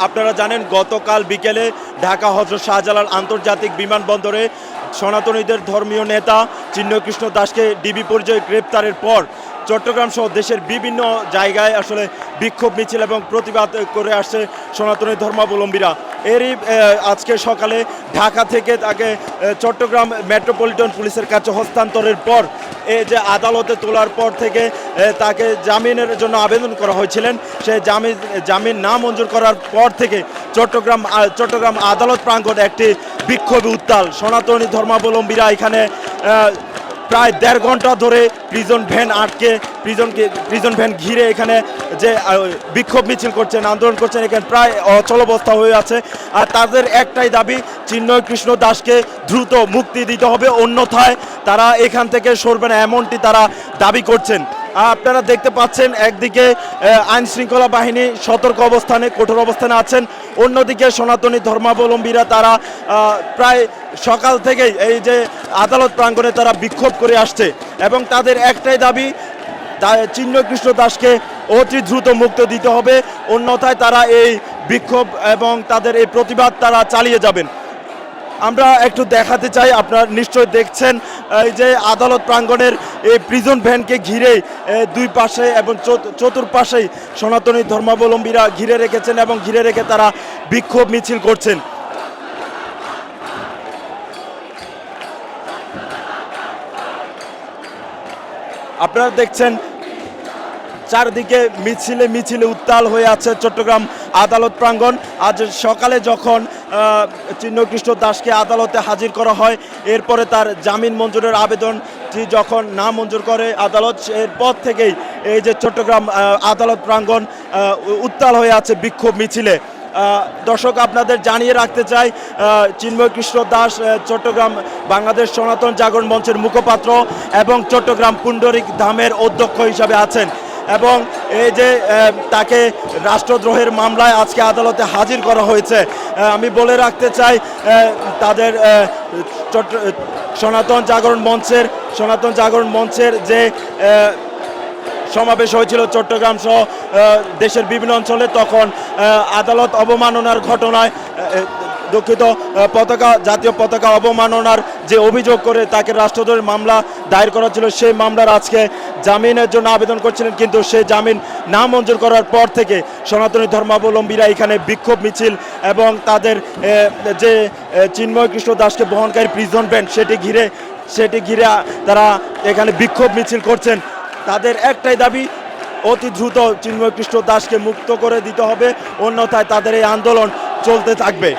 আপনারা জানেন গতকাল বিকেলে ঢাকা হযরত শাহজালাল আন্তর্জাতিক বিমানবন্দরে সনাতনীদের ধর্মীয় নেতা চিন্ময়কৃষ্ণ দাসকে ডিবি পরিচয়ে গ্রেপ্তারের পর চট্টগ্রাম সহ দেশের বিভিন্ন জায়গায় আসলে বিক্ষোভ মিছিল এবং প্রতিবাদ করে আসছে সনাতনী ধর্মাবলম্বীরা। এরই আজকে সকালে ঢাকা থেকে তাকে চট্টগ্রাম মেট্রোপলিটন পুলিশের কাছে হস্তান্তরের পর এই যে আদালতে তোলার পর থেকে তাকে জামিনের জন্য আবেদন করা হয়েছিলেন, সে জামিন না মঞ্জুর করার পর থেকে চট্টগ্রাম আদালত প্রাঙ্গণ একটি বিক্ষোভে উত্তাল। সনাতনী ধর্মাবলম্বীরা এখানে প্রায় 1.5 ঘন্টা ধরে প্রিজন ভ্যান ঘিরে এখানে যে বিক্ষোভ মিছিল করছেন, আন্দোলন করছেন, এখানে প্রায় অচলাবস্থা হয়ে আছে। আর তাদের একটাই দাবি, চিন্ময়কৃষ্ণ দাসকে দ্রুত মুক্তি দিতে হবে, অন্যথায় তারা এখান থেকে সরবে না, এমনটি তারা দাবি করছেন। আপনারা দেখতে পাচ্ছেন একদিকে আইন শৃঙ্খলা বাহিনী সতর্ক অবস্থানে, কঠোর অবস্থানে আছেন, অন্যদিকে সনাতনী ধর্মাবলম্বীরা তারা প্রায় সকাল থেকেই এই যে আদালত প্রাঙ্গণে তারা বিক্ষোভ করে আসছে এবং তাদের একটাই দাবি, চিন্ময়কৃষ্ণ দাসকে অতি দ্রুত মুক্ত দিতে হবে, অন্যথায় তারা এই বিক্ষোভ এবং তাদের এই প্রতিবাদ তারা চালিয়ে যাবেন। আমরা একটু দেখাতে চাই, আপনারা নিশ্চয় দেখছেন এই যে আদালত প্রাঙ্গণের এই প্রিজন ভ্যানকে ঘিরে দুই পাশে এবং চতুর্পাশেই সনাতনী ধর্মাবলম্বীরা ঘিরে রেখেছেন এবং ঘিরে রেখে তারা বিক্ষোভ মিছিল করছেন। আপনারা দেখছেন চারদিকে মিছিলে উত্তাল হয়ে আছে চট্টগ্রাম আদালত প্রাঙ্গণ। আজ সকালে যখন চিন্ময়কৃষ্ণ দাসকে আদালতে হাজির করা হয়, এরপরে তার জামিন মঞ্জুরের আবেদনটি যখন না মঞ্জুর করে আদালত, এরপর থেকেই এই যে চট্টগ্রাম আদালত প্রাঙ্গণ উত্তাল হয়ে আছে বিক্ষোভ মিছিলে। দর্শক, আপনাদের জানিয়ে রাখতে চাই, চিন্ময়কৃষ্ণ দাস চট্টগ্রাম বাংলাদেশ সনাতন জাগরণ মঞ্চের মুখপাত্র এবং চট্টগ্রাম পুণ্ডরিক ধামের অধ্যক্ষ হিসাবে আছেন এবং এই যে তাকে রাষ্ট্রদ্রোহের মামলায় আজকে আদালতে হাজির করা হয়েছে। আমি বলে রাখতে চাই, তাদের সনাতন জাগরণ মঞ্চের যে সমাবেশ হয়েছিল চট্টগ্রাম সহ দেশের বিভিন্ন অঞ্চলে, তখন আদালত অবমাননার ঘটনায় জাতীয় পতাকা অবমাননার যে অভিযোগ করে তাকে রাষ্ট্রদ্রোহের মামলা দায়ের করা ছিল, সেই মামলার আজকে জামিনের জন্য আবেদন করছিলেন, কিন্তু সেই জামিন না মঞ্জুর করার পর থেকে সনাতনী ধর্মাবলম্বীরা এখানে বিক্ষোভ মিছিল এবং তাদের যে চিন্ময়কৃষ্ণ দাসকে বহনকারী প্রিজন ভ্যান সেটি ঘিরে তারা এখানে বিক্ষোভ মিছিল করছেন। তাদের একটাই দাবি, অতি দ্রুত চিন্ময়কৃষ্ণ দাসকে মুক্ত করে দিতে হবে, অন্যথায় তাদের এই আন্দোলন চলতে থাকবে।